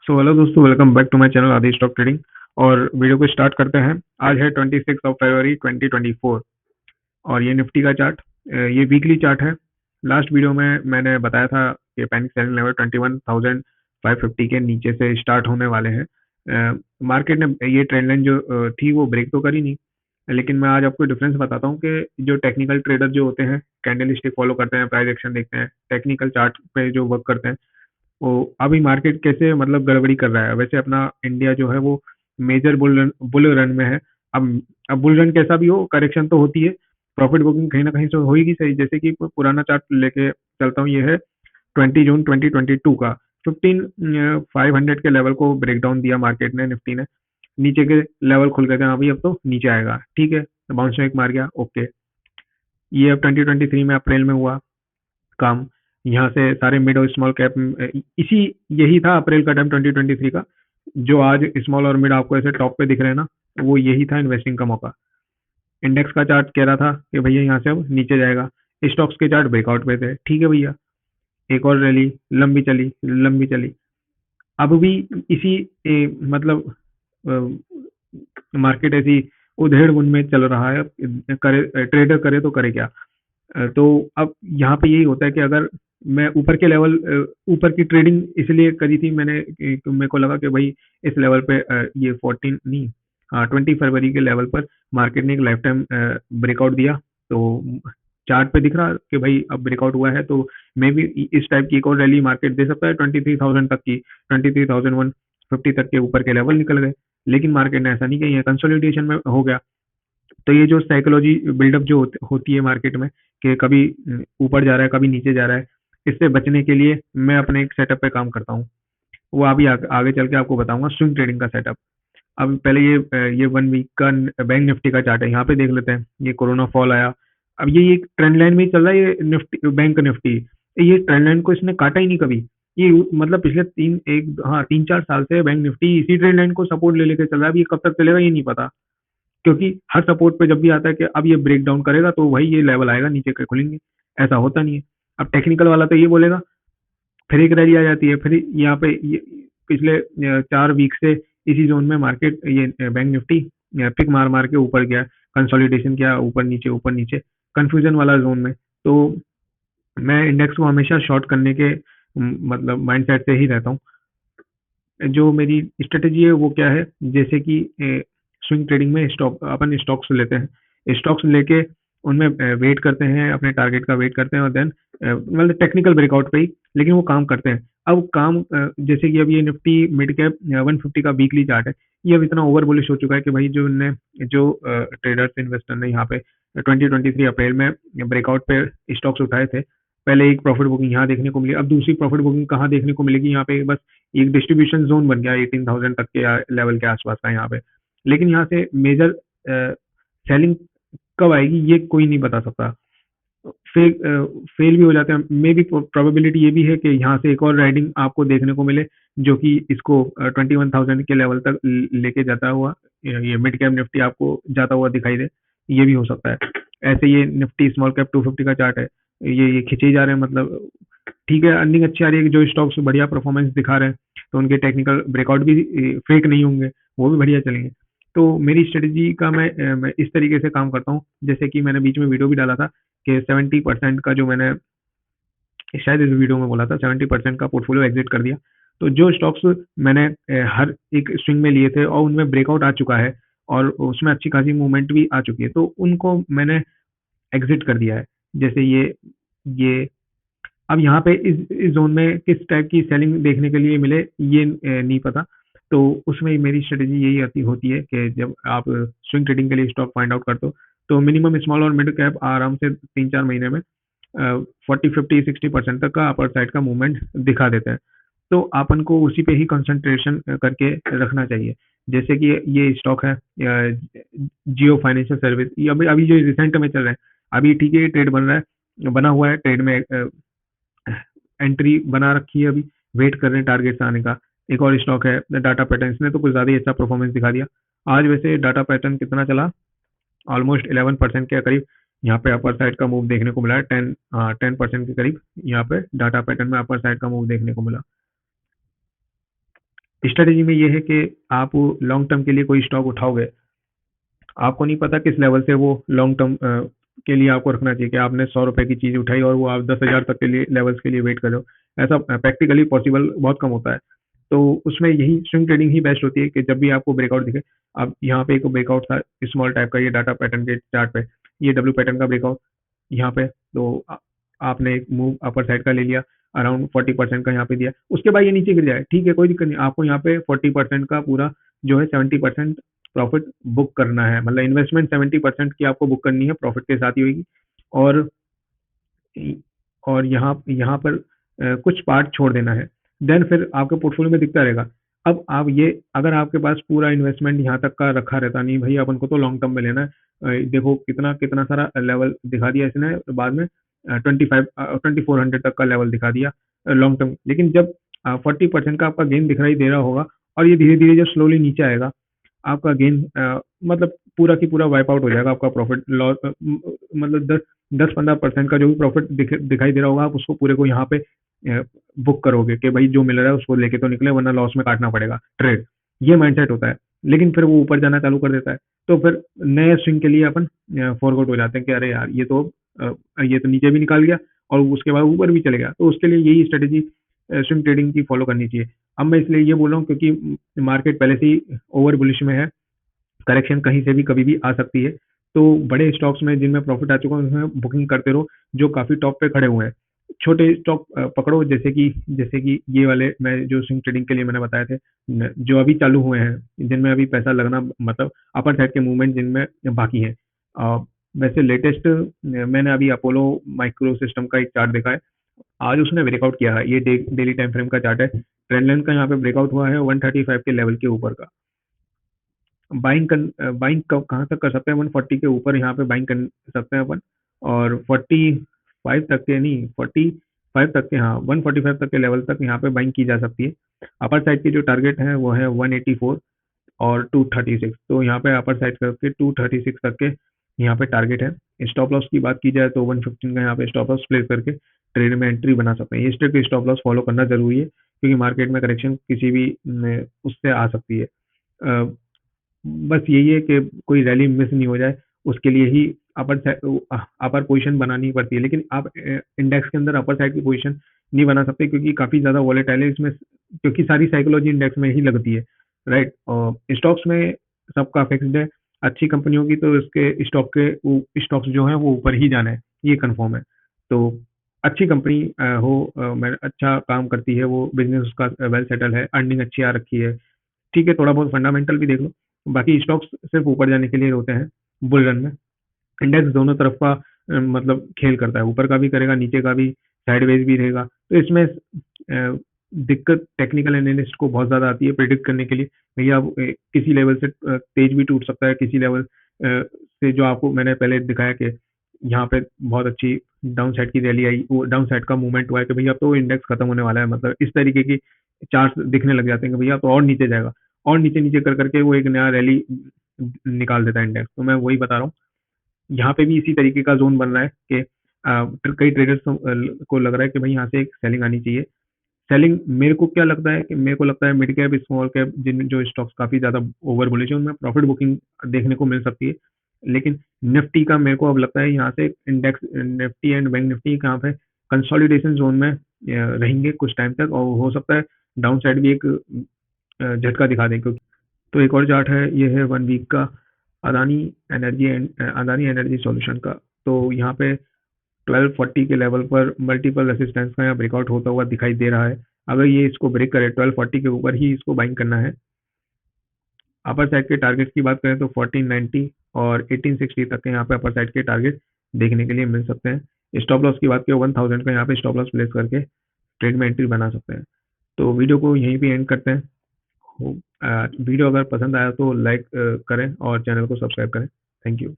सो hello दोस्तों, welcome back to my channel Adi stock trading. और video को स्टार्ट करते हैं। आज है 26 फरवरी 2024 और ये निफ्टी का चार्ट, ये वीकली चार्ट है। लास्ट वीडियो में मैंने बताया था कि पैनिक सेलिंग लेवल 21,550 के नीचे से स्टार्ट होने वाले हैं। मार्केट ने ये ट्रेंड लाइन जो थी वो ब्रेक तो करी नहीं, लेकिन मैं आज आपको डिफरेंस बताता हूँ कि जो टेक्निकल ट्रेडर जो होते हैं, कैंडल स्टिक फॉलो करते हैं, प्राइस एक्शन देखते हैं, टेक्निकल चार्ट पे जो वर्क करते हैं, वो अभी मार्केट कैसे मतलब गड़बड़ी कर रहा है। वैसे अपना इंडिया जो है वो मेजर बुल रन में है। अब बुल रन कैसा भी हो, करेक्शन तो होती है, प्रॉफिट बुकिंग कहीं ना कहीं से होगी सही। जैसे कि पुराना चार्ट लेके चलता हूँ, ये है 20 जून 2022 का। 15,500 के लेवल को ब्रेक डाउन दिया मार्केट ने, निफ्टी ने। नीचे के लेवल खुल गए थे, अभी अब तो नीचे आएगा, ठीक है। बाउंस बैक मार गया, ओके। ये अब 2023 में अप्रैल में हुआ काम। यहाँ से सारे मिड और स्मॉल कैप, इसी यही था अप्रैल का टाइम 2023 का। जो आज स्मॉल और मिड आपको ऐसे टॉप पे दिख रहे हैं ना, वो यही था इन्वेस्टिंग का मौका। इंडेक्स का चार्ट कह रहा था कि भैया यहाँ से अब नीचे जाएगा। स्टॉक्स के चार्ट ब्रेकआउट पे थे, ठीक है भैया। एक और रैली, लंबी चली लंबी चली। अब भी इसी मतलब मार्केट ऐसी उधेड़ बुन में चल रहा है। करे ट्रेडर करे तो करे क्या। तो अब यहाँ पे यही होता है कि अगर मैं ऊपर के लेवल, ऊपर की ट्रेडिंग इसलिए करी थी मैंने कि मेरे को लगा कि भाई इस लेवल पे ये 14 नहीं, हाँ 20 फरवरी के लेवल पर मार्केट ने एक लाइफ टाइम ब्रेकआउट दिया। तो चार्ट पे दिख रहा कि भाई अब ब्रेकआउट हुआ है, तो मे भी इस टाइप की एक और रैली मार्केट दे सकता है 23,000 तक की। 23,150 तक के ऊपर के लेवल निकल गए, लेकिन मार्केट ने ऐसा नहीं किया, कंसोलिडेशन में हो गया। तो ये जो साइकोलॉजी बिल्डअप जो होती है मार्केट में, कि कभी ऊपर जा रहा है कभी नीचे जा रहा है, इससे बचने के लिए मैं अपने एक सेटअप पे काम करता हूँ। वो अभी आगे चल के आपको बताऊंगा, स्विंग ट्रेडिंग का सेटअप। अब पहले ये 1 वीक का बैंक निफ्टी का चार्ट है, यहाँ पे देख लेते हैं। ये कोरोना फॉल आया, अब ये ट्रेंड लाइन में ही चल रहा है। ये निफ्टी, बैंक निफ्टी, ये ट्रेंड लाइन को इसने काटा ही नहीं कभी। ये मतलब पिछले 3-4 साल से बैंक निफ्टी इसी ट्रेंड लाइन को सपोर्ट ले लेके चल रहा है। अब ये कब तक चलेगा ये नहीं पता, क्योंकि हर सपोर्ट पे जब भी आता है कि अब ये ब्रेक डाउन करेगा तो वही ये लेवल आएगा, नीचे के खुलेंगे। ऐसा होता नहीं है। अब टेक्निकल वाला तो ये बोलेगा, फिर एक रैली आ जाती है, फिर यहाँ पे ये पिछले 4 वीक से इसी जोन में मार्केट, ये बैंक निफ्टी पिक मार मार के ऊपर गया, कंसोलिडेशन किया, ऊपर नीचे कंफ्यूजन वाला जोन में। तो मैं इंडेक्स को हमेशा शॉर्ट करने के मतलब माइंडसेट से ही रहता हूँ। जो मेरी स्ट्रेटेजी है वो क्या है, जैसे कि स्विंग ट्रेडिंग में अपन स्टॉक्स लेते हैं, स्टॉक्स लेके उनमें वेट करते हैं, अपने टारगेट का वेट करते हैं, और देन मतलब टेक्निकल ब्रेकआउट पे ही, लेकिन वो काम करते हैं। अब काम जैसे कि अब ये निफ्टी मिड कैप 150 का वीकली चार्ट है, ये अब इतना ओवर बुलिश हो चुका है कि भाई जो ट्रेडर्स इन्वेस्टर ने यहाँ पे 2023 अप्रैल में ब्रेकआउट पे स्टॉक्स उठाए थे, पहले एक प्रॉफिट बुकिंग यहाँ देखने को मिली, अब दूसरी प्रॉफिट बुकिंग कहाँ देखने को मिलेगी, यहाँ पे बस एक डिस्ट्रीब्यूशन जोन बन गया 18,000 तक के लेवल के आसपास का यहाँ पे। लेकिन यहाँ से मेजर सेलिंग कब आएगी ये कोई नहीं बता सकता। फेल फेल भी हो जाते हैं, मे भी प्रोबेबिलिटी ये भी है कि यहाँ से एक और राइडिंग आपको देखने को मिले, जो कि इसको 21,000 के लेवल तक लेके जाता हुआ, ये मिड कैप निफ्टी आपको जाता हुआ दिखाई दे, ये भी हो सकता है। ऐसे ये निफ्टी स्मॉल कैप 250 का चार्ट है, ये खींचे ही जा रहे हैं, मतलब ठीक है, अर्निंग अच्छी आ रही है, जो स्टॉक्स बढ़िया परफॉर्मेंस दिखा रहे हैं, तो उनके टेक्निकल ब्रेकआउट भी फेक नहीं होंगे, वो भी बढ़िया चलेंगे। तो मेरी स्ट्रेटेजी का मैं इस तरीके से काम करता हूँ, जैसे कि मैंने बीच में वीडियो भी डाला था कि 70% का, जो मैंने शायद इस वीडियो में बोला था, 70% का पोर्टफोलियो एग्जिट कर दिया। तो जो स्टॉक्स मैंने हर एक स्विंग में लिए थे और उनमें ब्रेकआउट आ चुका है और उसमें अच्छी खासी मूवमेंट भी आ चुकी है, तो उनको मैंने एग्जिट कर दिया है। जैसे ये अब यहाँ पे इस जोन में किस टाइप की सेलिंग देखने के लिए मिले ये नहीं पता। तो उसमें मेरी स्ट्रेटेजी यही आती होती है कि जब आप स्विंग ट्रेडिंग के लिए स्टॉक फाइंड आउट करते हो, तो मिनिमम स्मॉल और मिड कैप आराम से 3-4 महीने में 40, 50, 60% तक का अपर साइड का मूवमेंट दिखा देते हैं। तो अपन को उसी पे ही कंसंट्रेशन करके रखना चाहिए। जैसे कि ये स्टॉक है जियो फाइनेंशियल सर्विस, ये अभी अभी जो रिसेंट में चल रहा है, अभी ठीक है, ये ट्रेड बन रहा है, बना हुआ है ट्रेड में, एंट्री बना रखी है, अभी वेट कर रहे हैं टारगेट से आने का। एक और स्टॉक है डाटा पैटर्न, इसने तो कुछ ज़्यादा ही अच्छा परफॉर्मेंस दिखा दिया। आज वैसे डाटा पैटर्न कितना चला, ऑलमोस्ट 11% के करीब यहाँ पे अपर साइड का मूव देखने को मिला है। 10% के करीब यहाँ पे डाटा पैटर्न में अपर साइड का मूव देखने को मिला। स्ट्रेटेजी में ये है कि आप लॉन्ग टर्म के लिए कोई स्टॉक उठाओगे, आपको नहीं पता किस लेवल से वो लॉन्ग टर्म के लिए आपको रखना चाहिए कि आपने 100 रुपए की चीज उठाई और वो आप 10,000 तक के लिए लेवल्स के लिए वेट करो। ऐसा प्रैक्टिकली पॉसिबल बहुत कम होता है। तो उसमें यही स्विंग ट्रेडिंग ही बेस्ट होती है कि जब भी आपको ब्रेकआउट दिखे, अब यहाँ पे एक ब्रेकआउट था स्मॉल टाइप का, ये डाटा पैटर्न के चार्ट पे, ये डब्ल्यू पैटर्न का ब्रेकआउट यहाँ पे, तो आपने एक मूव अपर साइड का ले लिया, अराउंड 40% का यहाँ पे दिया, उसके बाद ये नीचे गिर जाए, ठीक है, कोई दिक्कत नहीं, आपको यहाँ पे 40% का पूरा जो है 70% प्रॉफिट बुक करना है, मतलब इन्वेस्टमेंट 70% की आपको बुक करनी है, प्रॉफिट के साथ ही होगी। और और यहाँ यहाँ पर कुछ पार्ट छोड़ देना है, देन फिर आपके पोर्टफोलियो में दिखता रहेगा। अब आप ये, अगर आपके पास पूरा इन्वेस्टमेंट यहाँ तक का रखा रहता, नहीं भाई अपन को तो लॉन्ग टर्म में लेना है, देखो कितना कितना सारा लेवल दिखा दिया इसने बाद में, 2400 तक का लेवल दिखा दिया लॉन्ग टर्म, लेकिन जब 40% का आपका गेन दिखाई दे रहा होगा और ये धीरे धीरे जब स्लोली नीचे आएगा, आपका गेन मतलब पूरा की पूरा वाइप आउट हो जाएगा, आपका प्रॉफिट लॉस मतलब 10-15% का जो भी प्रॉफिट दिखाई दे रहा होगा, आप उसको पूरे को यहाँ पे बुक करोगे कि भाई जो मिल रहा है उसको लेके तो निकले, वरना लॉस में काटना पड़ेगा ट्रेड, ये माइंडसेट होता है। लेकिन फिर वो ऊपर जाना चालू कर देता है, तो फिर नए स्विंग के लिए अपन फॉरवर्ड हो जाते हैं कि अरे यार ये तो नीचे भी निकाल गया और उसके बाद ऊपर भी चले गया, तो उसके लिए यही स्ट्रेटेजी स्विंग ट्रेडिंग की फॉलो करनी चाहिए। अब मैं इसलिए ये बोल रहा हूँ क्योंकि मार्केट पहले से ही ओवर बुलिश में है, करेक्शन कहीं से भी कभी भी आ सकती है, तो बड़े स्टॉक्स में जिनमें प्रॉफिट आ चुका है उसमें बुकिंग करते रहो, जो काफी टॉप पे खड़े हुए हैं। छोटे स्टॉक पकड़ो, जैसे कि ये वाले मैं जो स्विंग ट्रेडिंग के लिए मैंने बताए थे, जो अभी चालू हुए हैं, जिनमें अभी पैसा लगना, मतलब अपर साइड के मूवमेंट जिनमें बाकी है। वैसे लेटेस्ट मैंने अभी अपोलो माइक्रो सिस्टम का एक चार्ट देखा है, आज उसने ब्रेकआउट किया है, ये डेली टाइम फ्रेम का चार्ट है, ट्रेंड लाइन का यहाँ पे ब्रेकआउट हुआ है 135 के लेवल के ऊपर का। बाइंग कहाँ तक कर सकते हैं, 140 के ऊपर यहाँ पे बाइंग कर सकते हैं अपन, और 45 तक के, नहीं 45 तक के, हाँ 145 तक के लेवल तक यहाँ पे बाइंग की जा सकती है। अपर साइड की जो टारगेट है वो है 184 और 236, तो यहाँ पे अपर साइड करके 236 तक के यहाँ पे टारगेट है। स्टॉप लॉस की बात की जाए तो 115 का यहाँ पे स्टॉप लॉस प्लेस करके ट्रेड में एंट्री बना सकते हैं। ये स्ट्रिक्ट स्टॉप लॉस फॉलो करना जरूरी है, क्योंकि मार्केट में करेक्शन किसी भी उससे आ सकती है। बस यही है कि कोई रैली मिस नहीं हो जाए, उसके लिए ही अपर पोजीशन बनानी पड़ती है, लेकिन आप इंडेक्स के अंदर अपर साइड की पोजीशन नहीं बना सकते, क्योंकि काफ़ी ज़्यादा वॉलेटाइल है इसमें, क्योंकि सारी साइकोलॉजी इंडेक्स में ही लगती है, राइट। और स्टॉक्स में सबका फिक्स्ड है, अच्छी कंपनियों की तो इसके स्टॉक्स जो हैं वो ऊपर ही जाना है, ये कंफर्म है। तो अच्छी कंपनी अच्छा काम करती है, वो बिजनेस उसका वेल सेटल है, अर्निंग अच्छी आ रखी है, ठीक है, थोड़ा बहुत फंडामेंटल भी देख लो, बाकी स्टॉक्स सिर्फ ऊपर जाने के लिए होते हैं बुल रन में। इंडेक्स दोनों तरफ का मतलब खेल करता है, ऊपर का भी करेगा, नीचे का भी, साइडवेज भी रहेगा, तो इसमें दिक्कत टेक्निकल एनालिस्ट को बहुत ज़्यादा आती है प्रिडिक्ट करने के लिए, भैया अब किसी लेवल से तेज भी टूट सकता है, किसी लेवल से, जो आपको मैंने पहले दिखाया कि यहाँ पे बहुत अच्छी डाउन साइड की रैली आई, वो डाउन साइड का मूवमेंट हुआ है कि भैया अब तो इंडेक्स खत्म होने वाला है, मतलब इस तरीके की चार्ट दिखने लग जाते हैं कि भैया तो और नीचे जाएगा, और नीचे नीचे कर करके वो एक नया रैली निकाल देता है इंडेक्स। तो मैं वही बता रहा हूँ, यहाँ पे भी इसी तरीके का जोन बन रहा है कि कई ट्रेडर्स को लग रहा है कि भाई यहाँ से एक सेलिंग आनी चाहिए। सेलिंग मेरे को क्या लगता है कि मेरे को लगता है मिड कैप, स्मॉल कैप, जिन जो स्टॉक्स काफी ज्यादा ओवर बुलिश है, उनमें प्रॉफिट बुकिंग देखने को मिल सकती है। लेकिन निफ्टी का मेरे को अब लगता है यहाँ से index, Nifty and bank Nifty कहाँ पे कंसोलिडेशन जोन में रहेंगे कुछ टाइम तक, और हो सकता है डाउन साइड भी एक झटका दिखा दें। तो एक और चार्ट है, ये है 1 वीक का, अदानी अदानी एनर्जी सॉल्यूशन का। तो यहाँ पे 1240 के लेवल पर मल्टीपल रेसिस्टेंस का यहाँ ब्रेकआउट होता हुआ दिखाई दे रहा है। अगर ये इसको ब्रेक करे 1240 के ऊपर ही इसको बाइंग करना है। अपर साइड के टारगेट की बात करें तो 1490 और 1860 तक के यहाँ पे अपर साइड के टारगेट देखने के लिए मिल सकते हैं। स्टॉप लॉस की बात करें 1000 का यहाँ पे स्टॉप लॉस प्लेस करके ट्रेड में एंट्री बना सकते हैं। तो वीडियो को यहीं पे एंड करते हैं। वीडियो अगर पसंद आया तो लाइक करें और चैनल को सब्सक्राइब करें। Thank you.